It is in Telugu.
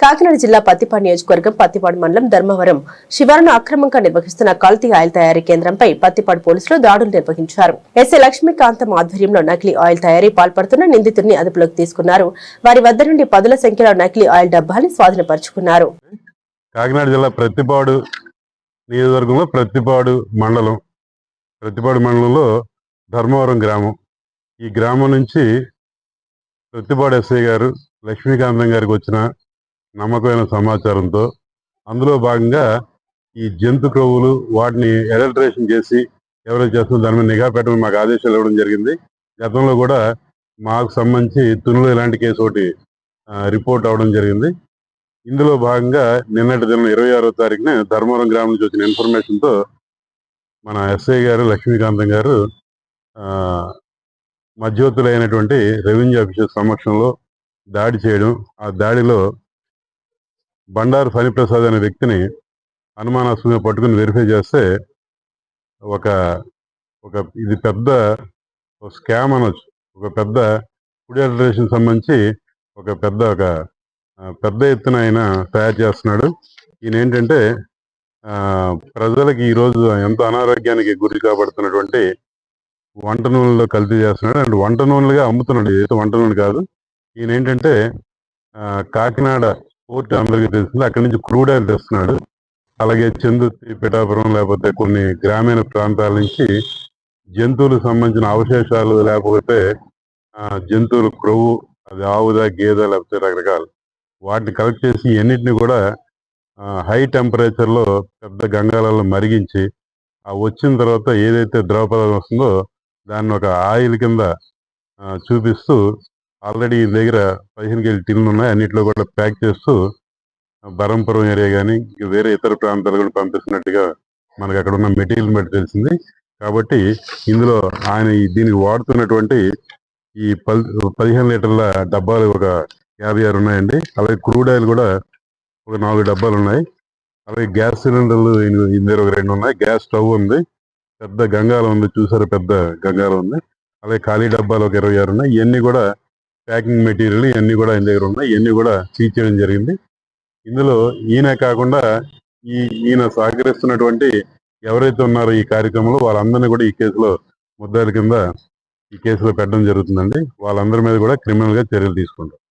కాకినాడ జిల్లా పత్తిపాడు నియోజకవర్గం పత్తిపాడు మండలం ధర్మవరం శివారును అక్రమంగా నిర్వహిస్తున్న కల్తీ ఆయిల్ తయారీ కేంద్రంపై పత్తిపాడు పోలీసులు దాడులు నిర్వహించారు. ఎస్ఐ లక్ష్మీకాంతం ఆధ్వర్యంలో నకిలీ ఆయిల్ తయారీ పాల్పడుతున్న నిందితుడిని అదుపులోకి తీసుకున్నారు. వారి వద్ద నుండి పదుల సంఖ్యలో నకిలీ ఆయిల్ డబ్బాల్ని స్వాధీనపరుచుకున్నారు. కాకినాడ జిల్లా ప్రత్తిపాడు నియోజకవర్గంలో ప్రత్తిపాడు మండలంలో ధర్మవరం గ్రామం. ఈ గ్రామం నుంచి ప్రత్తిపాడు ఎస్ఐ గారు లక్ష్మీకాంతం గారికి వచ్చిన నమ్మకమైన సమాచారంతో అందులో భాగంగా ఈ జంతు క్రొవ్వులు వాటిని ఎడల్టరేషన్ చేసి ఎవరైతే చేస్తుందో దాని మీద నిఘా పెట్టమని మాకు ఆదేశాలు ఇవ్వడం జరిగింది. గతంలో కూడా మాకు సంబంధించి తునులు ఇలాంటి కేసు ఒకటి రిపోర్ట్ అవడం జరిగింది. ఇందులో భాగంగా నిన్నటి దినం 26వ తారీఖున ధర్మవరం గ్రామం నుంచి వచ్చిన ఇన్ఫర్మేషన్తో మన ఎస్ఐ గారు లక్ష్మీకాంతం గారు మధ్యవర్తులైనటువంటి రెవెన్యూ ఆఫీసర్ సమక్షంలో దాడి చేయడం, ఆ దాడిలో బండారు ఫణిప్రసాద్ అనే వ్యక్తిని అనుమానాస్పదంగా పట్టుకుని వెరిఫై చేస్తే ఇది పెద్ద స్కామ్ అనొచ్చు. ఒక పెద్ద ఫుడ్ అడల్టరేషన్ సంబంధించి ఒక పెద్ద ఎత్తున ఆయన తయారు చేస్తున్నాడు. ఈయన ఏంటంటే ప్రజలకి ఈరోజు ఎంతో అనారోగ్యానికి గురి కాబడుతున్నటువంటి వంట నూనెలో కల్తీ చేస్తున్నాడు. అండ్ వంట నూనెలుగా అమ్ముతున్నాడు. ఏదైతే వంట నూనె కాదు. ఈయన ఏంటంటే కాకినాడ పోర్ట్ అందరికీ తెలిసింది, అక్కడి నుంచి క్రూడ్ ఆయిల్ తెస్తున్నాడు. అలాగే చందుర్తి, పిఠాపురం లేకపోతే కొన్ని గ్రామీణ ప్రాంతాల నుంచి జంతువులకు సంబంధించిన అవశేషాలు లేకపోతే జంతువుల క్రొవ్వు, అది ఆవుదా గేదె లేకపోతే రకరకాలు వాటిని కలెక్ట్ చేసి ఎన్నిటిని కూడా హై టెంపరేచర్లో పెద్ద గంగాలలో మరిగించి ఆ వచ్చిన తర్వాత ఏదైతే ద్రవ పదార్థం వస్తుందో దాన్ని ఒక ఆయిల్ కింద చూపిస్తూ ఆల్రెడీ ఈ దగ్గర 15 కేజీ టిన్లు ఉన్నాయి. అన్నింటిలో కూడా ప్యాక్ చేస్తూ బరంపురం ఏరియా కానీ వేరే ఇతర ప్రాంతాలు కూడా పంపిస్తున్నట్టుగా మనకు అక్కడ ఉన్న మెటీరియల్ బట్టి తెలిసింది. కాబట్టి ఇందులో ఆయన దీనికి వాడుతున్నటువంటి ఈ 15 లీటర్ల డబ్బాలు ఒక 56 ఉన్నాయండి. అలాగే క్రూడ్ ఆయిల్ కూడా ఒక 4 డబ్బాలు ఉన్నాయి. అలాగే గ్యాస్ సిలిండర్లు ఇందులో ఒక 2 ఉన్నాయి. గ్యాస్ స్టవ్ ఉంది, పెద్ద గంగాలం ఉంది, చూసారు పెద్ద గంగాలం ఉంది. అలాగే ఖాళీ డబ్బాలు ఒక 26 ఉన్నాయి. ఇవన్నీ కూడా ప్యాకింగ్ మెటీరియల్ ఇవన్నీ కూడా ఆయన దగ్గర ఉన్నాయి. ఇవన్నీ కూడా సీజ్ చేయడం జరిగింది. ఇందులో ఈయన కాకుండా ఈయన సహకరిస్తున్నటువంటి ఎవరైతే ఉన్నారో ఈ కార్యక్రమంలో వాళ్ళందరినీ కూడా ఈ కేసులో ముద్దాయిల కింద ఈ కేసులో పెట్టడం జరుగుతుందండి. వాళ్ళందరి మీద కూడా క్రిమినల్ గా చర్యలు తీసుకుంటారు.